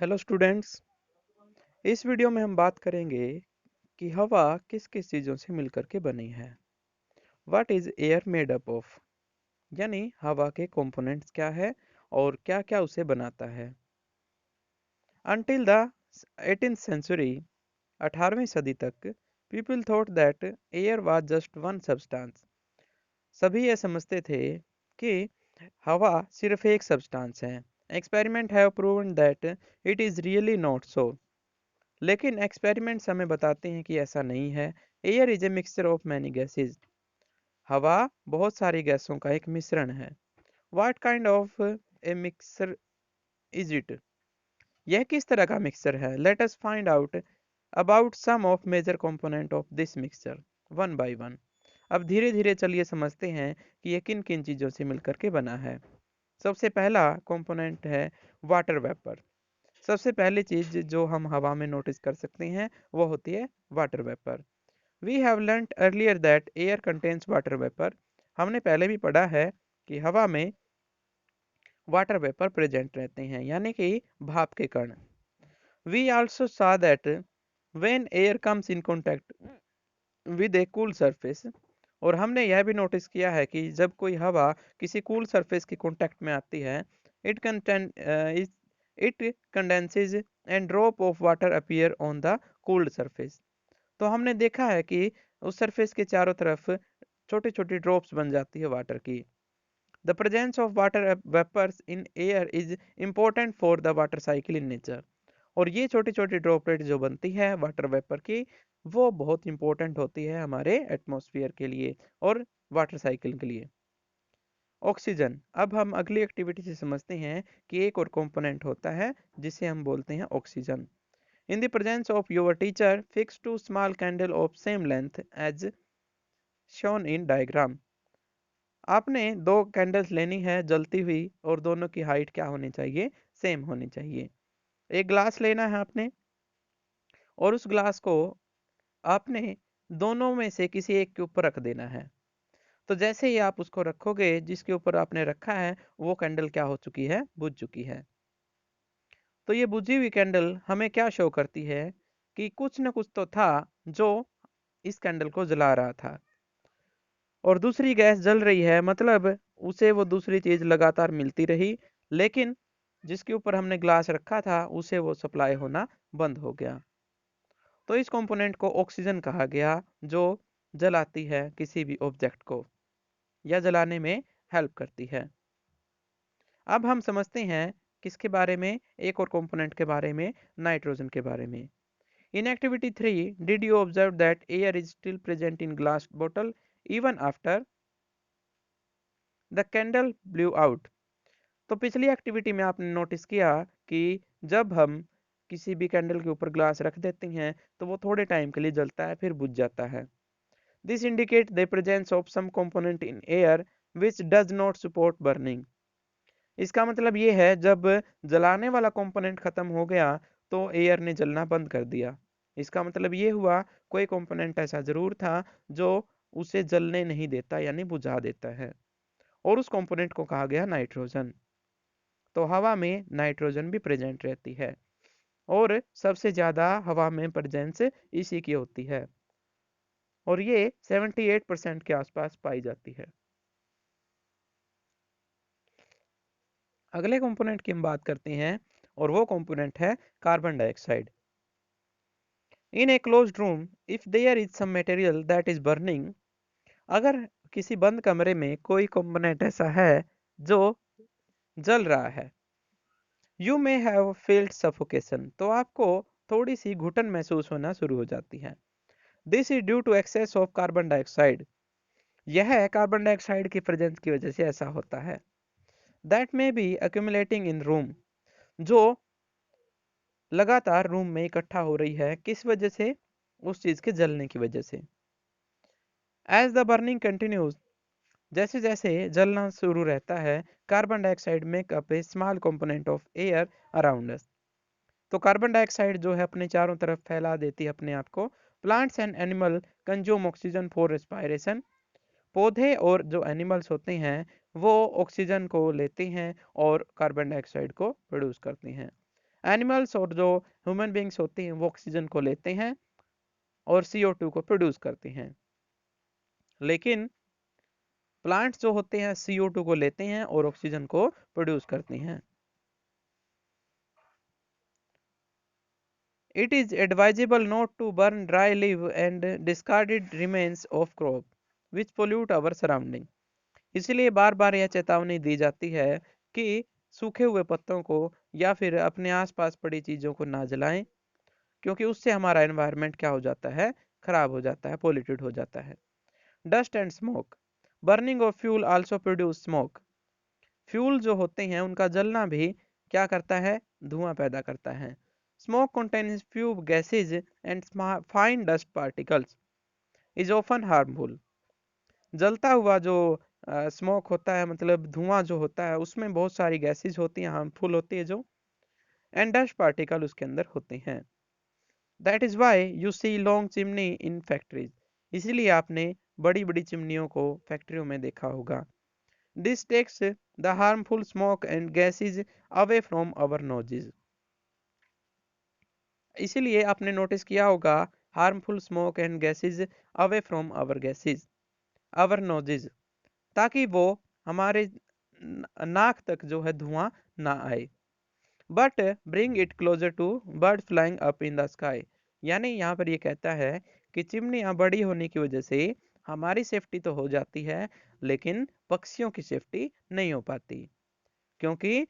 Hello students. इस video में हम बात करेंगे कि हवा किस किस चीज़ों से मिलकर के बनी है। What is air made up of, यानी हवा के कंपोनेंट्स क्या है और क्या क्या उसे बनाता है। अंटिल द 18th सेंचुरी, 18वीं सदी तक, people thought that air was just one substance. सभी ये समझते थे कि हवा सिर्फ एक सब्सटेंस है। Experiment have proven that it is really not so. लेकिन एक्सपेरिमेंट्स हमें बताते हैं कि ऐसा नहीं है। Air is a mixture of many gases. हवा बहुत सारी गैसों का एक मिश्रण है। What kind of a mixer is it, यह किस तरह का मिक्सचर है। Let us find out about some of major component of this mixture one by one. अब धीरे धीरे चलिए समझते हैं कि यह किन किन चीज़ों से मिलकर के बना है। सबसे पहला कंपोनेंट है वाटर वेपर। सबसे पहली चीज जो हम हवा में नोटिस कर सकते हैं वो होती है water vapour. We have learned earlier that air contains water vapour. हमने पहले भी पढ़ा है कि हवा में वाटर वेपर प्रेजेंट रहते हैं, यानी कि भाप के कण। वी आल्सो सा that when air comes in contact with A cool surface. और हमने यह भी नोटिस किया है कि जब कोई हवा किसी कूल सरफेस के कॉन्टैक्ट में आती है, it contain it condenses and drop of water appear on the cooled surface. तो हमने देखा है कि उस सरफेस के चारों तरफ छोटी छोटी ड्रॉप्स बन जाती है वाटर की। The presence of water vapours in air is important for the water cycle in nature. और ये छोटी छोटी ड्रॉपलेट जो बनती है वाटर वेपर की, वो बहुत इंपॉर्टेंट होती है हमारे एटमॉस्फेयर के लिए और वाटर साइकिल के लिए। ऑक्सीजन। अब हम अगली एक्टिविटी से समझते हैं कि एक और कंपोनेंट होता है जिसे हम बोलते हैं oxygen. In the presence of your teacher fix two small candle of same length as shown in diagram. आपने दो कैंडल्स लेनी है जलती हुई और दोनों की हाइट क्या होनी चाहिए, सेम होनी चाहिए। एक ग्लास लेना है आपने और उस ग्लास को आपने दोनों में से किसी एक के ऊपर रख देना है। तो जैसे ही आप उसको रखोगे, जिसके ऊपर आपने रखा है वो कैंडल क्या हो चुकी है, बुझ चुकी है। तो ये बुझी हुई कैंडल हमें क्या शो करती है कि कुछ न कुछ तो था जो इस कैंडल को जला रहा था। और दूसरी गैस जल रही है, मतलब उसे वो दूसरी चीज लगातार मिलती रही, लेकिन जिसके ऊपर हमने ग्लास रखा था उसे वो सप्लाई होना बंद हो गया। तो इस कंपोनेंट को ऑक्सीजन कहा गया, जो जलाती है किसी भी ऑब्जेक्ट को या जलाने में हेल्प करती है। अब हम समझते हैं किसके बारे में, एक और कंपोनेंट के बारे में, नाइट्रोजन के बारे में। In activity 3, did you observe that air is still present in glass bottle even after the candle blew out. तो पिछली एक्टिविटी में आपने नोटिस किया कि जब हम किसी भी कैंडल के ऊपर ग्लास रख देते हैं तो वो थोड़े टाइम के लिए जलता है, फिर बुझ जाता है। This indicate the presence of some component in air which does not support burning. इसका मतलब ये है, जब जलाने वाला कंपोनेंट खत्म हो गया तो एयर ने जलना बंद कर दिया। इसका मतलब ये हुआ कोई कंपोनेंट ऐसा जरूर था जो उसे जलने नहीं देता, यानी बुझा देता है, और उस कंपोनेंट को कहा गया नाइट्रोजन। तो हवा में नाइट्रोजन भी प्रेजेंट रहती है और सबसे ज्यादा हवा में प्रेजेंस इसी की होती है, और ये 78% के आसपास पाई जाती है। अगले कंपोनेंट की हम बात करते हैं और वो कंपोनेंट है carbon dioxide. In a closed room, if there is some material that is burning. अगर किसी बंद कमरे में कोई कंपोनेंट ऐसा है जो जल रहा है, you may have field suffocation, तो आपको थोड़ी सी घुटन महसूस होना शुरू हो जाती है। This is due to excess of carbon dioxide. यह कार्बन डाइऑक्साइड की प्रेजेंस की वजह से ऐसा होता है। That may be accumulating in room, जो लगातार रूम में इकट्ठा हो रही है, किस वजह से, उस चीज के जलने की वजह से। एज द बर्निंग कंटिन्यूज, जैसे जैसे जलना शुरू रहता है, carbon dioxide make up A small component of air around us. तो कार्बन डाइऑक्साइड जो है अपने चारों तरफ फैला देती है अपने आप को। Plants and animal consume oxygen for respiration. पौधे और जो एनिमल्स होते हैं वो ऑक्सीजन को लेते हैं और कार्बन डाइऑक्साइड को प्रोड्यूस करते हैं। एनिमल्स और जो ह्यूमन बींग्स होते हैं वो ऑक्सीजन को लेते हैं और CO2 को प्रोड्यूस करते हैं, लेकिन प्लांट्स जो होते हैं CO2 को लेते हैं और ऑक्सीजन को प्रोड्यूस करते हैं। It is advisable not to burn dry leaf and discarded remains of crop which pollute our surrounding। इसलिए बार बार यह चेतावनी दी जाती है कि सूखे हुए पत्तों को या फिर अपने आसपास पड़ी चीजों को ना जलाएं, क्योंकि उससे हमारा एनवायरनमेंट क्या हो जाता है, खराब हो जाता है, पोल्यूटेड हो जाता है। Dust and smoke, burning of fuel also produce smoke. Fuel जो होते हैं उनका जलना भी क्या करता है, धुआं पैदा करता है। Smoke contains few gases and fine dust particles is often harmful। जलता हुआ जो स्मोक होता है, मतलब धुआं जो होता है, उसमें बहुत सारी गैसेज होती हैं, हार्मफुल होती है जो, एंड डस्ट पार्टिकल उसके अंदर होते हैं। That is why you see long chimney in factories. इसीलिए आपने बड़ी बड़ी चिमनियों को फैक्ट्रियों में देखा होगा। This takes the harmful smoke and gases away from our noses. इसीलिए आपने नोटिस किया होगा, harmful smoke and gases away from our gases, our noses, ताकि वो हमारे नाक तक जो है धुआं ना आए। But bring it closer to bird flying up in the sky. यानी यहाँ पर ये कहता है कि चिमनियाँ बड़ी होने की वजह से हमारी सेफ्टी तो हो जाती है, लेकिन पक्षियों की सेफ्टी नहीं हो पाती, क्योंकि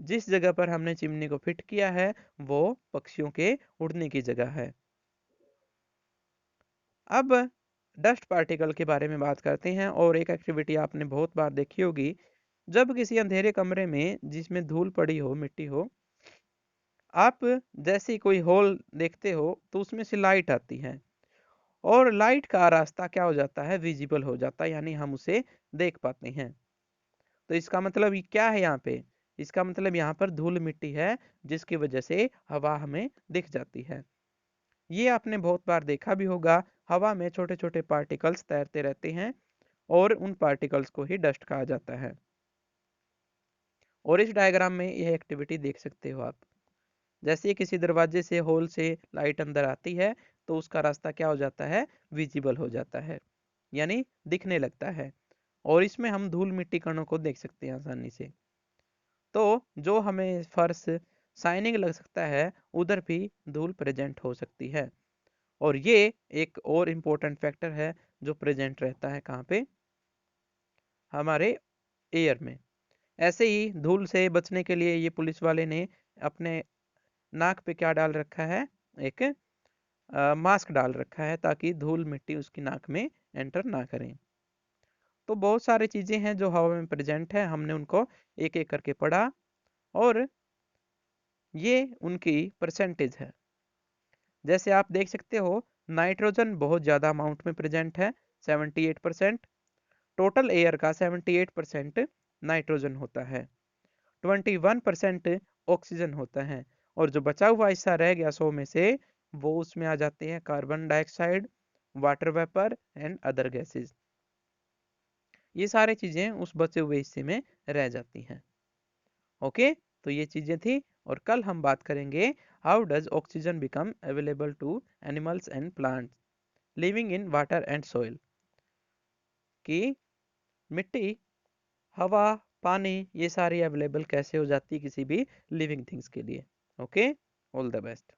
जिस जगह पर हमने चिमनी को फिट किया है वो पक्षियों के उड़ने की जगह है। अब डस्ट पार्टिकल के बारे में बात करते हैं, और एक एक्टिविटी आपने बहुत बार देखी होगी। जब किसी अंधेरे कमरे में जिसमें धूल पड़ी हो, मिट्टी हो, आप जैसे ही कोई होल देखते हो तो उसमें से लाइट आती है, और लाइट का रास्ता क्या हो जाता है, विजिबल हो जाता है, यानी हम उसे देख पाते हैं। तो इसका मतलब ये क्या है यहाँ पे, इसका मतलब यहाँ पर धूल मिट्टी है जिसकी वजह से हवा हमें दिख जाती है। ये आपने बहुत बार देखा भी होगा, हवा में छोटे छोटे पार्टिकल्स तैरते रहते हैं और उन पार्टिकल्स को ही डस्ट कहा जाता है। और इस डायग्राम में यह एक्टिविटी देख सकते हो आप। जैसे किसी दरवाजे से होल से लाइट अंदर आती है तो उसका रास्ता क्या हो जाता है, विजिबल हो जाता है, यानी दिखने लगता है, और इसमें हम धूल मिट्टी कणों को देख सकते हैं आसानी से। तो जो हमें फर्श शाइनिंग लग सकता है, उधर भी धूल प्रेजेंट हो सकती है। और ये एक और इम्पोर्टेंट फैक्टर है जो प्रेजेंट रहता है कहाँ पे, हमारे एयर में। ऐसे ही धूल से बचने के लिए ये पुलिस वाले ने अपने नाक पे क्या डाल रखा है, एक मास्क डाल रखा है, ताकि धूल मिट्टी उसकी नाक में एंटर ना करें। तो बहुत सारी चीजें हैं जो हवा में प्रेजेंट है, हमने उनको एक एक करके पढ़ा, और ये उनकी परसेंटेज है। जैसे आप देख सकते हो, नाइट्रोजन बहुत ज़्यादा अमाउंट में प्रेजेंट है, 78%। टोटल एयर का 78% नाइट्रोजन होता है, 21% ऑक्सीजन होता है, और जो बचा हुआ हिस्सा रह गया 100 में से, वो उसमें आ जाते हैं carbon dioxide, water vapour and other gases. ये सारी चीज़ें उस बचे हुए हिस्से में रह जाती हैं। ओके, तो ये चीज़ें थी, और कल हम बात करेंगे how does oxygen become available to animals and plants living in water and soil, कि मिट्टी, हवा, पानी, ये सारी अवेलेबल कैसे हो जाती है किसी भी लिविंग थिंग्स के लिए। Okay, all the best.